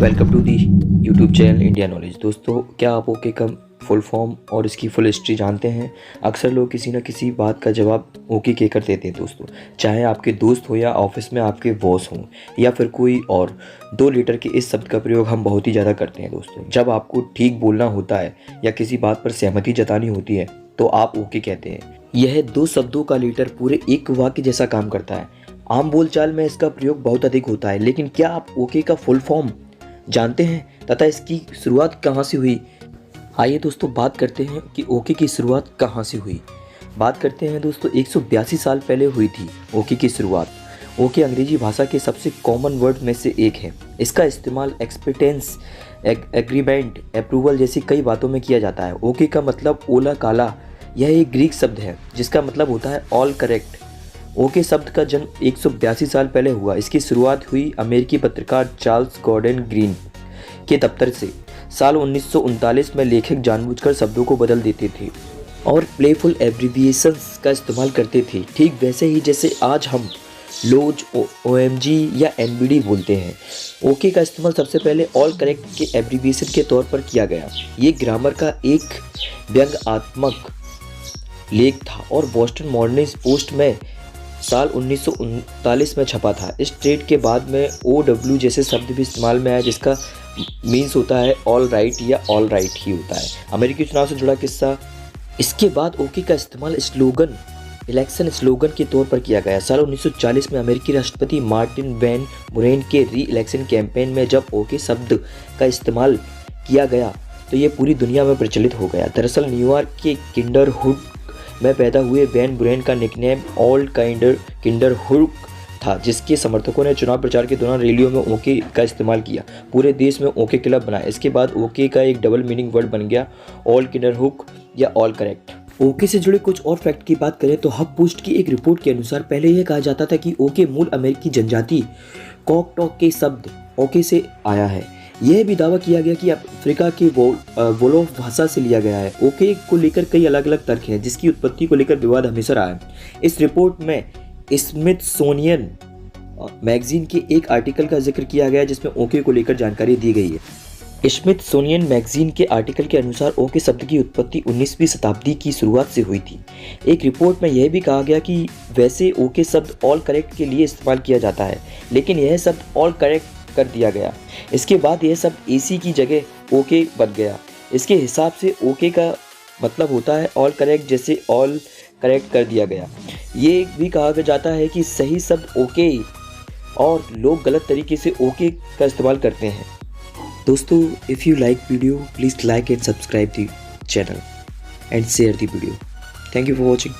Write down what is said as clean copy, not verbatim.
Welcome to the YouTube channel India knowledge. दोस्तों, क्या आप ओके का फुल फॉर्म और इसकी फुल हिस्ट्री जानते हैं? अक्सर लोग किसी न किसी बात का जवाब ओके कहकर देते हैं दोस्तों, चाहे आपके दोस्त हो या ऑफिस में आपके बॉस हों या फिर कोई और। 2 लीटर के इस शब्द का प्रयोग हम बहुत ही ज़्यादा करते हैं दोस्तों। जब आपको ठीक बोलना होता है या किसी बात पर सहमति जतानी होती है तो आप ओके कहते हैं। यह 2 शब्दों का लीटर पूरे एक वाक्य जैसा काम करता है। आम बोलचाल में इसका प्रयोग बहुत अधिक होता है, लेकिन क्या आप ओके का फुल फॉर्म जानते हैं तथा इसकी शुरुआत कहाँ से हुई? आइए दोस्तों, बात करते हैं कि ओके की शुरुआत कहाँ से हुई। बात करते हैं दोस्तों, 182 साल पहले हुई थी ओके की शुरुआत। ओके अंग्रेजी भाषा के सबसे कॉमन वर्ड में से एक है। इसका इस्तेमाल एक्सपेक्टेंस, एग्रीमेंट, अप्रूवल जैसी कई बातों में किया जाता है। ओके का मतलब ओला काला। यह एक ग्रीक शब्द है जिसका मतलब होता है ऑल करेक्ट। ओके शब्द का जन्म 182 साल पहले हुआ। इसकी शुरुआत हुई अमेरिकी पत्रकार चार्ल्स गॉर्डन ग्रीन के दफ्तर से। साल 1939 में लेखक जानबूझकर शब्दों को बदल देते थे और प्लेफुल एब्रिविएशंस का इस्तेमाल करते थे, ठीक वैसे ही जैसे आज हम लोज, OMG या NBD बोलते हैं। ओके का इस्तेमाल सबसे पहले ऑल करेक्ट के एब्रिविएशन के तौर पर किया गया। ये ग्रामर का एक व्यंग्यात्मक लेख था और बोस्टन मॉर्निंग पोस्ट में साल 1939 में छपा था। इस ट्रेड के बाद में OW जैसे शब्द भी इस्तेमाल में आया, जिसका मीन्स होता है ऑल राइट या ऑल राइट ही होता है। अमेरिकी चुनाव से जुड़ा किस्सा। इसके बाद ओके का इस्तेमाल स्लोगन, इलेक्शन स्लोगन के तौर पर किया गया। साल 1940 में अमेरिकी राष्ट्रपति मार्टिन वैन बुरेन के री इलेक्शन कैंपेन में जब ओके शब्द का इस्तेमाल किया गया तो ये पूरी दुनिया में प्रचलित हो गया। दरअसल न्यूयॉर्क के किंडरहुड में पैदा हुए वैन बुरेन का निकनेम ऑल किंडरहुड था, जिसके समर्थकों ने चुनाव प्रचार के दौरान रैलियों में ओके का इस्तेमाल किया। पूरे देश में ओके क्लब बनाए। इसके बाद ओके का एक डबल मीनिंग वर्ड बन गया, ऑल किंडरहुड या ऑल करेक्ट। ओके से जुड़े कुछ और फैक्ट की बात करें तो हब पोस्ट की एक रिपोर्ट के अनुसार पहले यह कहा जाता था कि ओके मूल अमेरिकी जनजाति कॉकटॉक के शब्द ओके से आया है। यह भी दावा किया गया कि अफ्रीका की वोलोफ भाषा से लिया गया है। ओके को लेकर कई अलग अलग तर्क हैं, जिसकी उत्पत्ति को लेकर विवाद हमेशा रहा है। इस रिपोर्ट में स्मिथसोनियन मैगजीन के एक आर्टिकल का जिक्र किया गया जिसमें ओके को लेकर जानकारी दी गई है। स्मिथसोनियन मैगजीन के आर्टिकल के अनुसार ओके शब्द की उत्पत्ति 19वीं शताब्दी की शुरुआत से हुई थी। एक रिपोर्ट में यह भी कहा गया कि वैसे ओके शब्द ऑल करेक्ट के लिए इस्तेमाल किया जाता है, लेकिन यह शब्द ऑल करेक्ट कर दिया गया। इसके बाद यह सब एसी की जगह ओके बन गया। इसके हिसाब से ओके का मतलब होता है ऑल करेक्ट, जैसे ऑल करेक्ट कर दिया गया। ये भी कहा जाता है कि सही शब्द ओके और लोग गलत तरीके से ओके का इस्तेमाल करते हैं। दोस्तों, if you like video please like and subscribe the channel and share the video. Thank you for watching.